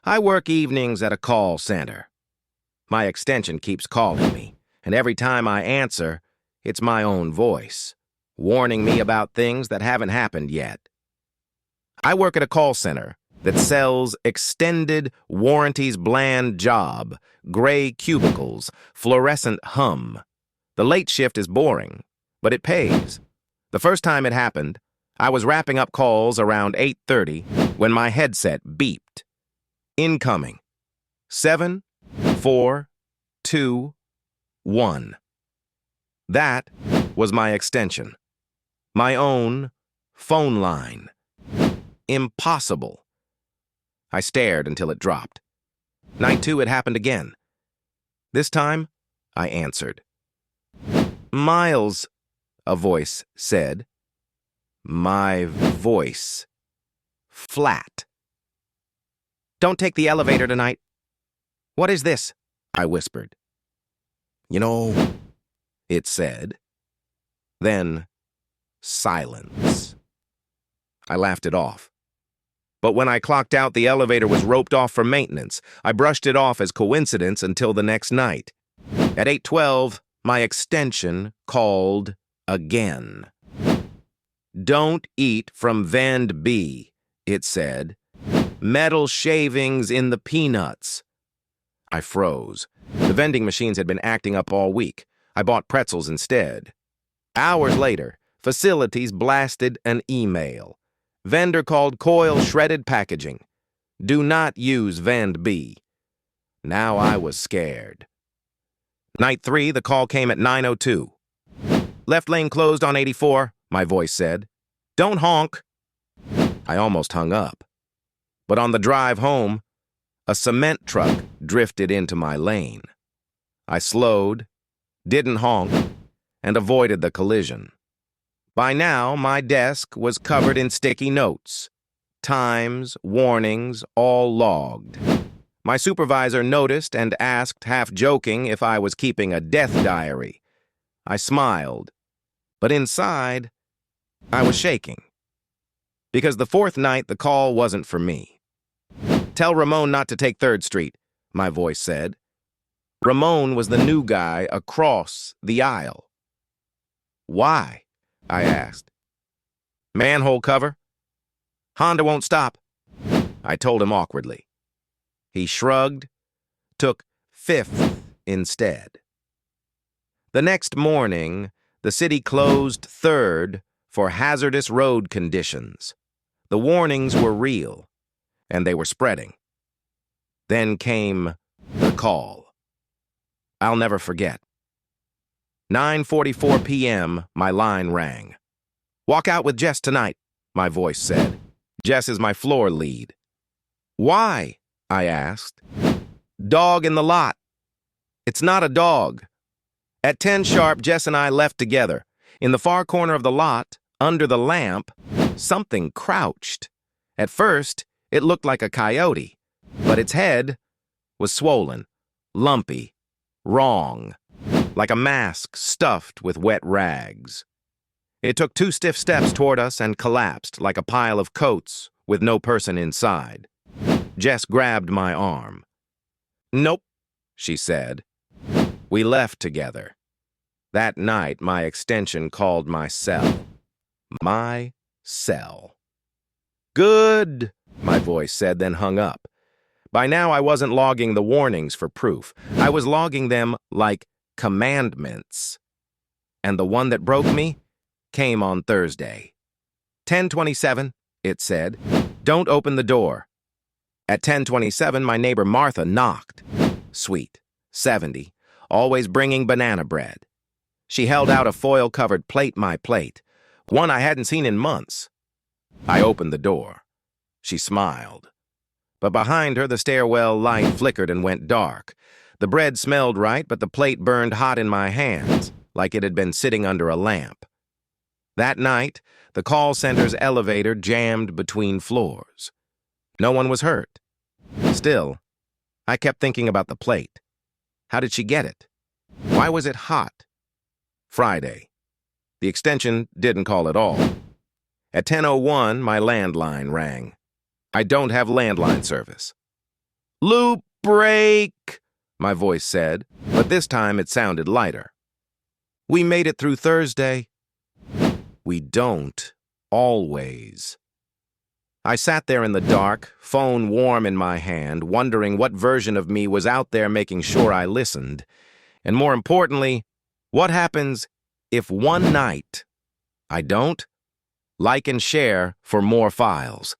I work evenings at a call center. My extension keeps calling me, and every time I answer, it's my own voice, warning me about things that haven't happened yet. I work at a call center that sells extended warranties bland job, gray cubicles, fluorescent hum. The late shift is boring, but it pays. The first time it happened, I was wrapping up calls around 8:30 when my headset beeped. Incoming. 7, 4, 2, 1. That was my extension. My own phone line. Impossible. I stared until it dropped. Night 2, it happened again. This time, I answered. "Miles," a voice said. My voice. Flat. "Don't take the elevator tonight." "What is this?" I whispered. "You know," it said. Then, silence. I laughed it off. But when I clocked out, the elevator was roped off for maintenance. I brushed it off as coincidence until the next night. At 8:12, my extension called again. "Don't eat from Vend B," it said. "Metal shavings in the peanuts." I froze. The vending machines had been acting up all week. I bought pretzels instead. Hours later, facilities blasted an email. Vendor called Coil Shredded Packaging. "Do not use Vend B." Now I was scared. Night 3, the call came at 9:02. "Left lane closed on 84, my voice said. "Don't honk." I almost hung up. But on the drive home, a cement truck drifted into my lane. I slowed, didn't honk, and avoided the collision. By now, my desk was covered in sticky notes. Times, warnings, all logged. My supervisor noticed and asked, half joking, if I was keeping a death diary. I smiled, but inside, I was shaking. Because the fourth night, the call wasn't for me. "Tell Ramon not to take 3rd Street, my voice said. Ramon was the new guy across the aisle. "Why?" I asked. "Manhole cover. Honda won't stop," I told him awkwardly. He shrugged, took 5th instead. The next morning, the city closed 3rd for hazardous road conditions. The warnings were real, and they were spreading. Then came the call. I'll never forget. 9:44 p.m., my line rang. "Walk out with Jess tonight," my voice said. Jess is my floor lead. "Why?" I asked. "Dog in the lot." "It's not a dog." At 10 sharp, Jess and I left together. In the far corner of the lot, under the lamp, something crouched. At first, it looked like a coyote, but its head was swollen, lumpy, wrong, like a mask stuffed with wet rags. It took 2 stiff steps toward us and collapsed like a pile of coats with no person inside. Jess grabbed my arm. "Nope," she said. We left together. That night, my extension called my cell. My cell. "Good," my voice said, then hung up. By now, I wasn't logging the warnings for proof. I was logging them like commandments. And the one that broke me came on Thursday. 10:27, it said. "Don't open the door." At 10:27, my neighbor Martha knocked. Sweet, 70, always bringing banana bread. She held out a foil-covered plate, my plate, one I hadn't seen in months. I opened the door. She smiled. But behind her, the stairwell light flickered and went dark. The bread smelled right, but the plate burned hot in my hands, like it had been sitting under a lamp. That night, the call center's elevator jammed between floors. No one was hurt. Still, I kept thinking about the plate. How did she get it? Why was it hot? Friday. The extension didn't call at all. At 10:01, my landline rang. I don't have landline service. Loop break, my voice said, but this time it sounded lighter. We made it through Thursday. We don't always. I sat there in the dark, phone warm in my hand, wondering what version of me was out there making sure I listened. And more importantly, what happens if one night I don't? Like and share for more files.